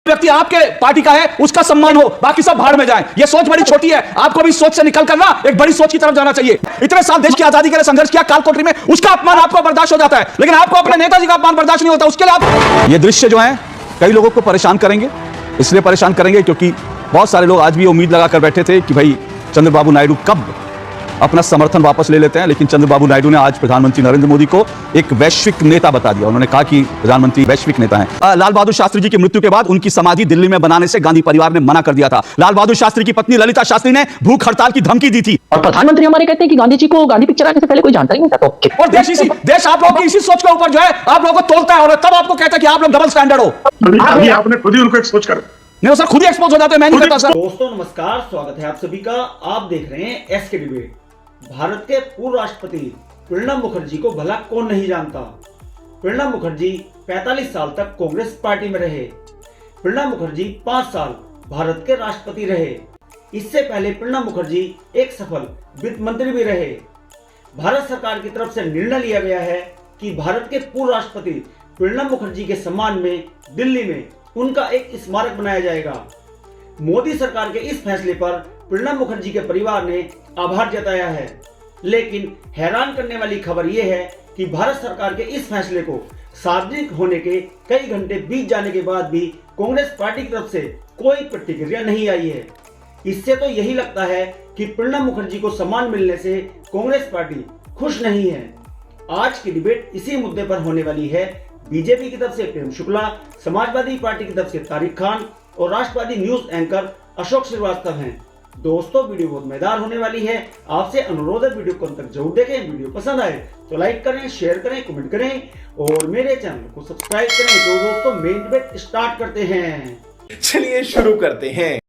व्यक्ति आपके पार्टी का है उसका सम्मान हो, बाकी सब भाड़ में जाएं। ये सोच बड़ी छोटी है, आपको भी सोच से निकल कर ना एक बड़ी सोच की तरफ जाना चाहिए। इतने साल देश की आजादी के लिए संघर्ष किया, कालकोठरी में उसका अपमान आपको बर्दाश्त हो जाता है, लेकिन आपको अपने नेताजी का अपमान बर्दाश्त नहीं होता। उसके लिए आप ये दृश्य जो है कई लोगों को परेशान करेंगे, इसलिए परेशान करेंगे क्योंकि बहुत सारे लोग आज भी उम्मीद लगाकर बैठे थे कि भाई चंद्रबाबू नायडू कब अपना समर्थन वापस ले लेते हैं, लेकिन चंद्रबाबू नायडू ने आज प्रधानमंत्री नरेंद्र मोदी को एक वैश्विक नेता बता दिया। उन्होंने कहा कि प्रधानमंत्री वैश्विक नेता हैं। लाल बहादुर शास्त्री जी की मृत्यु के बाद उनकी समाधि दिल्ली में बनाने से गांधी परिवार ने मना कर दिया था। लाल बहादुर शास्त्री की पत्नी ललिता शास्त्री ने भूख हड़ताल की धमकी दी थी। और प्रधानमंत्री हमारे कहते हैं कि गांधी जी को गांधी पिक्चर आने से पहले कोई जानता ही नहीं था। तो और देश आप लोगों की इसी सोच के ऊपर जो है आप लोगों को तोड़ता है और तब आपको कहता है कि आप लोग डबल स्टैंडर्ड हो। अभी आपने खुद ही उनको एक्सपोज कर नहीं सर, खुद ही एक्सपोज हो जाते हैं, मैं नहीं कहता सर। दोस्तों नमस्कार, स्वागत है आप सभी का। आप देख रहे हैं एसके डिबेट। भारत के पूर्व राष्ट्रपति प्रणब मुखर्जी को भला कौन नहीं जानता। प्रणब मुखर्जी 45 साल तक कांग्रेस पार्टी में रहे। प्रणब मुखर्जी 5 साल भारत के राष्ट्रपति रहे। इससे पहले प्रणब मुखर्जी एक सफल वित्त मंत्री भी रहे। भारत सरकार की तरफ से निर्णय लिया गया है कि भारत के पूर्व राष्ट्रपति प्रणब मुखर्जी के सम्मान में दिल्ली में उनका एक स्मारक बनाया जाएगा। मोदी सरकार के इस फैसले पर प्रणब मुखर्जी के परिवार ने आभार जताया है, लेकिन हैरान करने वाली खबर यह है कि भारत सरकार के इस फैसले को सार्वजनिक होने के कई घंटे बीत जाने के बाद भी कांग्रेस पार्टी की तरफ से कोई प्रतिक्रिया नहीं आई है। इससे तो यही लगता है कि प्रणब मुखर्जी को सम्मान मिलने से कांग्रेस पार्टी खुश नहीं है। आज की डिबेट इसी मुद्दे पर होने वाली है। बीजेपी की तरफ से प्रेम शुक्ला, समाजवादी पार्टी की तरफ से तारिक खान और राष्ट्रवादी न्यूज एंकर अशोक श्रीवास्तव हैं। दोस्तों वीडियो बहुत मजेदार होने वाली है। आपसे अनुरोध है वीडियो को अंत तक जरूर देखें। वीडियो पसंद आए तो लाइक करें, शेयर करें, कमेंट करें और मेरे चैनल को सब्सक्राइब करें। तो दोस्तों मेन डिबेट स्टार्ट करते हैं। चलिए शुरू करते हैं।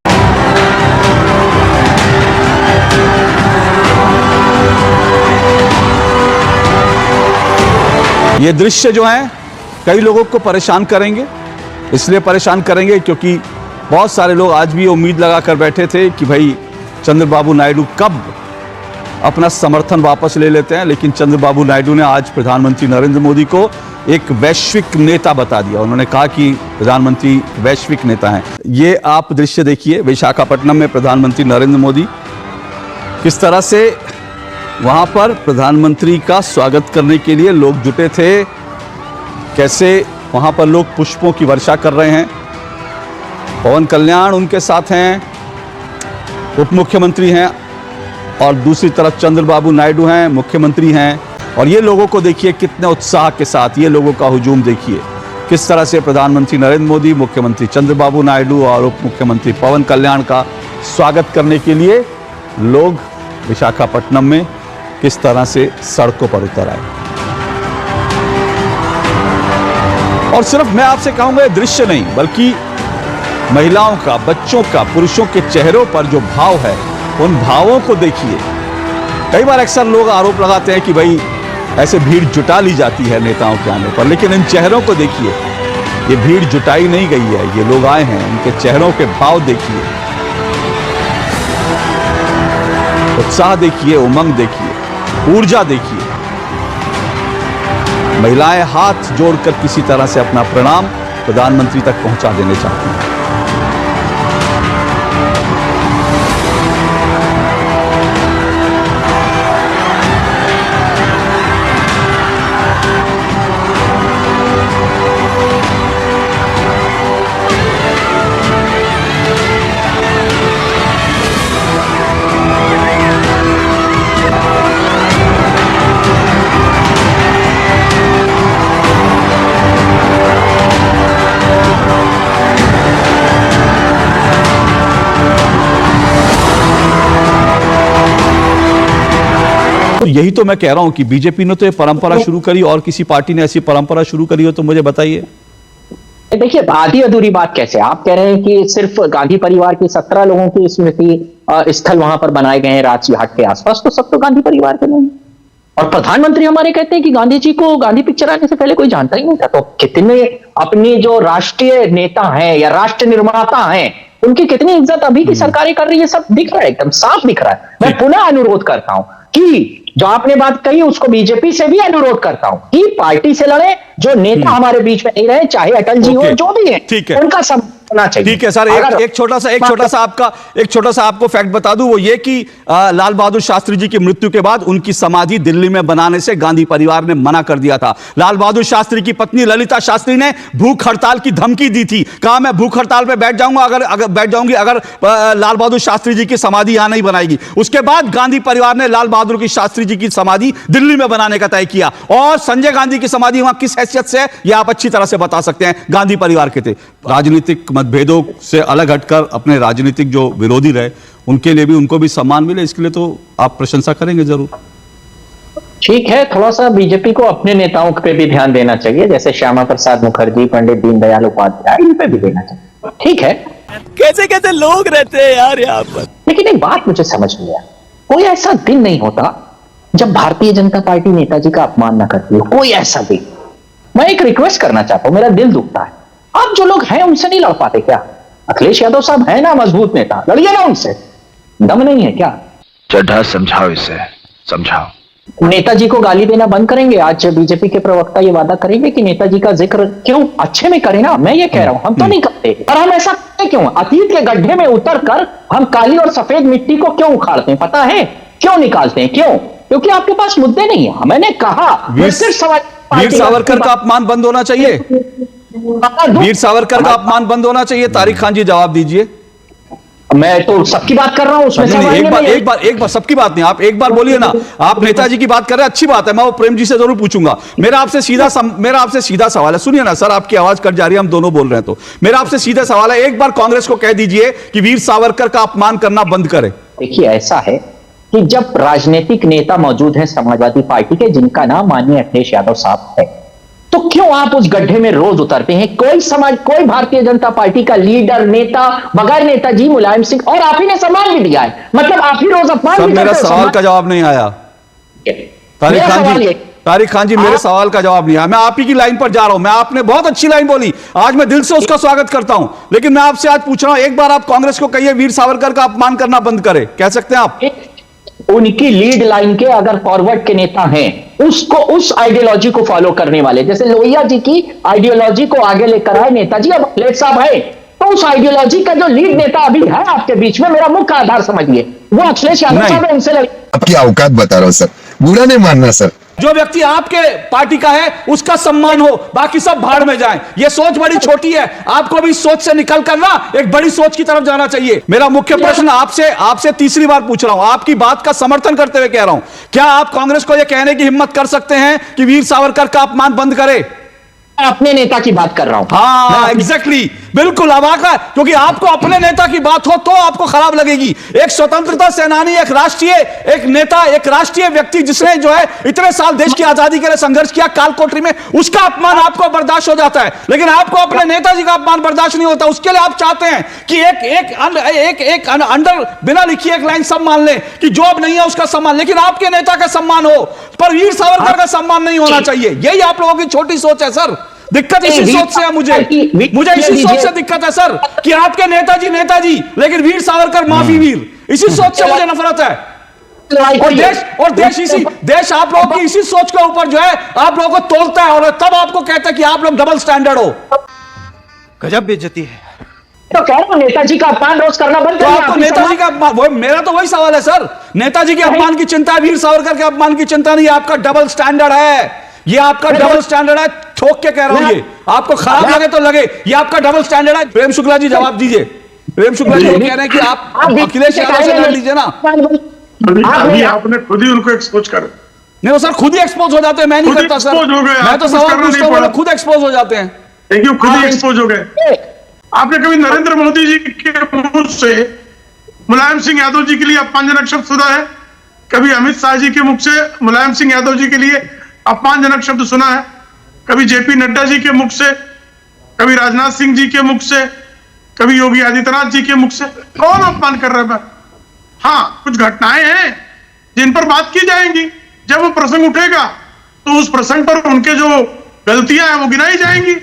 ये दृश्य जो है कई लोगों को परेशान करेंगे, इसलिए परेशान करेंगे क्योंकि बहुत सारे लोग आज भी उम्मीद लगाकर बैठे थे कि भाई चंद्रबाबू नायडू कब अपना समर्थन वापस ले लेते हैं, लेकिन चंद्रबाबू नायडू ने आज प्रधानमंत्री नरेंद्र मोदी को एक वैश्विक नेता बता दिया। उन्होंने कहा कि प्रधानमंत्री वैश्विक नेता हैं। ये आप दृश्य देखिए, विशाखापट्टनम में प्रधानमंत्री नरेंद्र मोदी किस तरह से वहाँ पर प्रधानमंत्री का स्वागत करने के लिए लोग जुटे थे, कैसे वहाँ पर लोग पुष्पों की वर्षा कर रहे हैं। पवन कल्याण उनके साथ हैं, उप मुख्यमंत्री हैं, और दूसरी तरफ चंद्रबाबू नायडू हैं, मुख्यमंत्री हैं। और ये लोगों को देखिए कितने उत्साह के साथ, ये लोगों का हुजूम देखिए किस तरह से प्रधानमंत्री नरेंद्र मोदी, मुख्यमंत्री चंद्रबाबू नायडू और उप मुख्यमंत्री पवन कल्याण का स्वागत करने के लिए लोग विशाखापट्टनम में किस तरह से सड़कों पर उतर आए। और सिर्फ मैं आपसे कहूंगा ये दृश्य नहीं, बल्कि महिलाओं का, बच्चों का, पुरुषों के चेहरों पर जो भाव है, उन भावों को देखिए। कई बार अक्सर लोग आरोप लगाते हैं कि भाई ऐसे भीड़ जुटा ली जाती है नेताओं के आने पर, लेकिन इन चेहरों को देखिए। ये भीड़ जुटाई नहीं गई है, ये लोग आए हैं, उनके चेहरों के भाव देखिए, उत्साह देखिए, उमंग देखिए, ऊर्जा देखिए। महिलाएं हाथ जोड़कर किसी तरह से अपना प्रणाम प्रधानमंत्री तक पहुंचा देने चाहती हैं। यही तो मैं कह रहा हूं कि बीजेपी ने तो ये परंपरा शुरू करी, और किसी पार्टी ने ऐसी परंपरा शुरू करी हो तो मुझे बताइए। देखिए आधी अधूरी बात कैसे आप कह रहे हैं कि सिर्फ गांधी परिवार की 17 लोगों की स्मृति स्थल वहां पर बनाए गए हैं राजघाट के आसपास, तो सब तो गांधी परिवार के नहीं। और प्रधानमंत्री हमारे कहते हैं कि गांधी जी को गांधी पिक्चर आने से पहले कोई जानता ही नहीं था। तो कितने अपने जो राष्ट्रीय नेता हैं या राष्ट्र निर्माता हैं, उनकी कितनी इज्जत अभी की सरकारें कर रही है, सब दिख रहा है, एकदम साफ दिख रहा है। मैं पुनः अनुरोध करता हूं कि जो आपने बात कही उसको बीजेपी से भी अनुरोध करता हूं कि पार्टी से लड़े, जो नेता हमारे बीच में नहीं रहे, चाहे अटल जी हो, जो भी है, उनका सब होना चाहिए। ठीक है सर, एक छोटा सा आपको फैक्ट बता दूं, वो ये कि लाल बहादुर शास्त्री जी की मृत्यु के बाद उनकी समाधि दिल्ली में बनाने से गांधी परिवार ने मना कर दिया था। लाल बहादुर शास्त्री की पत्नी ललिता शास्त्री ने भूख हड़ताल की धमकी दी थी, कहा मैं भूख हड़ताल पे बैठ जाऊंगा अगर लाल बहादुर शास्त्री जी की समाधि यहां नहीं बनाएगी। उसके बाद गांधी परिवार ने लाल बहादुर की शास्त्री जी की समाधि दिल्ली में बनाने का तय किया। और संजय गांधी की समाधि वहां किस हैसियत से है यह आप अच्छी तरह से बता सकते हैं, गांधी परिवार के थे। राजनीतिक मतभेदों से अलग हटकर अपने राजनीतिक जो विरोधी रहे उनके लिए भी उनको भी सम्मान मिले, इसके लिए तो आप प्रशंसा करेंगे जरूर। ठीक है, थोड़ा सा बीजेपी को अपने नेताओं पे भी ध्यान देना चाहिए, जैसे श्यामा प्रसाद मुखर्जी, पंडित दीनदयाल उपाध्याय, इन पे भी देना चाहिए। ठीक है, कैसे कैसे लोग रहते हैं यार यहाँ पर। लेकिन एक बात मुझे समझ नहीं आया, कोई ऐसा दिन नहीं होता जब भारतीय जनता पार्टी नेताजी का अपमान न करती हो, कोई ऐसा दिन। मैं एक रिक्वेस्ट करना चाहता हूं, मेरा दिल दुखता है, आप जो लोग हैं उनसे नहीं लड़ पाते क्या? अखिलेश यादव साहब है ना मजबूत नेता, लड़िए ना उनसे, दम नहीं है क्या? चड्ढा समझाओ इसे, समझाओ। नेताजी को गाली देना बंद करेंगे? आज बीजेपी के प्रवक्ता ये वादा करेंगे कि नेताजी का जिक्र क्यों अच्छे में करें ना, मैं ये कह रहा हूं, हम तो नहीं करते। और हम ऐसा करते क्यों? अतीत के गड्ढे में उतर कर हम काली और सफेद मिट्टी को क्यों उखाड़ते हैं? पता है क्यों निकालते हैं? क्यों? क्योंकि आपके पास मुद्दे नहीं है। मैंने कहा वीर सावरकर का अपमान बंद होना चाहिए, वीर सावरकर का अपमान बंद होना चाहिए। तारिक खान जी जवाब दीजिए। मैं तो सबकी बात कर रहा हूं, उसमें एक बार सबकी बात नहीं, आप एक बार बोलिए ना। आप नेताजी की बात कर रहे हैं, अच्छी बात है, मैं वो प्रेम जी से जरूर पूछूंगा। मेरा आपसे सीधा सवाल है, सुनिए ना सर, आपकी आवाज कट जा रही है, हम दोनों बोल रहे हैं, तो मेरा आपसे सीधा सवाल है, एक बार कांग्रेस को कह दीजिए कि वीर सावरकर का अपमान करना बंद करे। देखिए, ऐसा है कि जब राजनीतिक नेता मौजूद हैं समाजवादी पार्टी के, जिनका नाम माननीय अखिलेश यादव साहब है, तो क्यों आप उस गड्ढे में रोज उतरते हैं? कोई भारतीय जनता पार्टी का लीडर, नेता बगैर नेताजी मुलायम सिंह, और आप ही ने सम्मान भी दिया है, मतलब आप ही रोज अपमान भी करते हो। मेरा सवाल का जवाब नहीं आया तारिक खान जी, मेरे सवाल का जवाब नहीं आया। मैं आप ही की लाइन पर जा रहा हूं, मैं आपने बहुत अच्छी लाइन बोली, आज मैं दिल से उसका स्वागत करता हूं, लेकिन मैं आपसे आज पूछ रहा हूं, एक बार आप कांग्रेस को कहिए वीर सावरकर का अपमान करना बंद करे, कह सकते हैं आप? उनकी लीड लाइन के अगर फॉरवर्ड के नेता हैं, उसको उस आइडियोलॉजी को फॉलो करने वाले, जैसे लोहिया जी की आइडियोलॉजी को आगे लेकर आए नेताजी, अब अखिलेश साहब है, तो उस आइडियोलॉजी का जो लीड नेता अभी है आपके बीच में, मेरा मुख्य आधार समझिए, वो अखिलेश यादव साहब है, उनसे लड़िए। आपकी औकात बता रहा हूं सर, बुरा नहीं मानना सर। जो व्यक्ति आपके पार्टी का है उसका सम्मान हो, बाकी सब भाड़ में जाएं। ये सोच बड़ी छोटी है, आपको भी सोच से निकल कर ना एक बड़ी सोच की तरफ जाना चाहिए। मेरा मुख्य प्रश्न आपसे तीसरी बार पूछ रहा हूं, आपकी बात का समर्थन करते हुए कह रहा हूं, क्या आप कांग्रेस को यह कहने की हिम्मत कर सकते हैं कि वीर सावरकर का अपमान बंद करे? अपने नेता की बात कर रहा हूं। हाँ, एग्जैक्टली, बिल्कुल अवाक है, क्योंकि आपको अपने नेता की बात हो तो आपको खराब लगेगी। एक स्वतंत्रता सेनानी, एक नेता, एक राष्ट्रीय व्यक्ति जिसने जो है इतने साल देश की आजादी के लिए संघर्ष किया कालकोठरी में, उसका अपमान आपको बर्दाश्त हो जाता है, लेकिन आपको अपने नेताजी का अपमान बर्दाश्त नहीं होता। उसके लिए आप चाहते हैं कि एक अंडर बिना लिखी एक लाइन सब मान लें कि जो अब नहीं है उसका सम्मान, लेकिन आपके नेता का सम्मान हो, पर वीर सावरकर का सम्मान नहीं होना चाहिए। यही आप लोगों की छोटी सोच है सर। दिक्कत इसी सोच से है, मुझे इसी सोच से दिक्कत है सर, कि आपके नेताजी लेकिन वीर सावरकर माफी वीर, इसी सोच से मुझे नफरत है। और देश आप लोगों की इसी सोच के ऊपर जो है आप लोगों को तोड़ता है, और तब आपको कहता है कि आप लोग डबल स्टैंडर्ड हो। गजब बेइज्जती है। तो कह रहा हूं नेताजी का अपमान रोज करना बंद करिए। आपको नेताजी का अपमान, मेरा तो वही सवाल है सर, नेताजी के अपमान की चिंता है, वीर सावरकर के अपमान की चिंता नहीं। आपका डबल स्टैंडर्ड है, ये आपका डबल स्टैंडर्ड है, ठोक के कह रहा हूं, ये आपको खराब लगे तो लगे, ये आपका डबल स्टैंडर्ड है। प्रेम शुक्ला जी जवाब दीजिए। प्रेम शुक्ला जी कह रहे हैं कि आप अखिलेश यादव से लड़ लीजिए ना। अभी आपने खुद ही उनको एक्सपोज कर, नहीं वो सर खुद ही एक्सपोज हो जाते हैं, मैं नहीं करता सर, मैं तो सवाल पूछता हूं, खुद एक्सपोज हो जाते हैं। क्यों खुद ही एक्सपोज हो गए? आपने कभी नरेंद्र मोदी जी के मुंह से मुलायम सिंह यादव जी के लिए अपमानजनक शब्द सुना है? कभी अमित शाह जी के मुख से मुलायम सिंह यादव जी के लिए अपमानजनक शब्द सुना है? कभी जेपी नड्डा जी के मुख से, कभी राजनाथ सिंह जी के मुख से, कभी योगी आदित्यनाथ जी के मुख से? कौन अपमान कर रहा है? हाँ, कुछ घटनाएं हैं जिन पर बात की जाएंगी, जब वो प्रसंग उठेगा तो उस प्रसंग पर उनके जो गलतियां हैं वो गिनाई जाएंगी।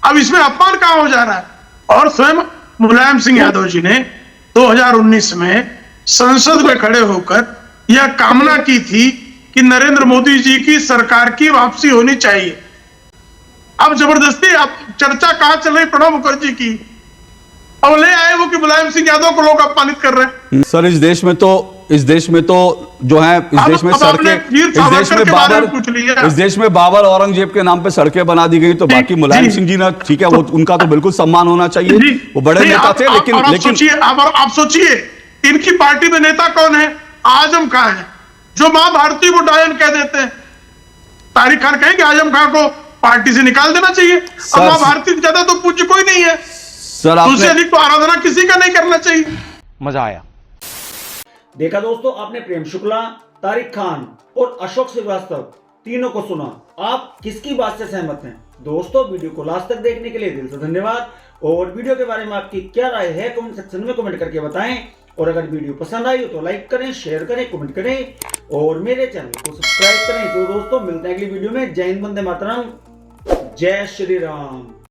अब इसमें अपमान कहां हो जा रहा है? और स्वयं मुलायम सिंह यादव जी ने 2019 में संसद में खड़े होकर यह कामना की थी कि नरेंद्र मोदी जी की सरकार की वापसी होनी चाहिए। अब जबरदस्ती अब चर्चा कहाँ चल रही प्रणब मुखर्जी की, अब ले आए वो कि मुलायम सिंह यादव को लोग अपमानित कर रहे हैं। सर इस देश में तो जो है इस देश में सड़कें, इस देश में बाबर औरंगजेब के नाम पे सड़कें बना दी गई, तो बाकी मुलायम सिंह जी ना, ठीक है, वो उनका तो बिल्कुल सम्मान होना चाहिए, वो बड़े नेता थे। लेकिन आप सोचिए इनकी पार्टी में नेता कौन है? आजम खान है, जो मां भारती को डायन कह देते हैं। तारिक खान कहेंगे आजम खान को पार्टी से निकाल देना चाहिए। अब मां भारती से ज्यादा तो पूज्य कोई नहीं है सर, उससे अधिक तो आराधना किसी का नहीं करना चाहिए। मजा आया। देखा दोस्तों, आपने प्रेम शुक्ला, तारिक खान और अशोक श्रीवास्तव तीनों को सुना। आप किसकी बात से सहमत हैं? दोस्तों वीडियो को लास्ट तक देखने के लिए दिल से धन्यवाद। और वीडियो के बारे में आपकी क्या राय है कमेंट सेक्शन में कमेंट करके बताएं। और अगर वीडियो पसंद आई हो तो लाइक करें, शेयर करें, कमेंट करें और मेरे चैनल को सब्सक्राइब करें। तो दोस्तों मिलते हैं अगली वीडियो में। जय हिंद, वंदे मातरम, जय श्री राम।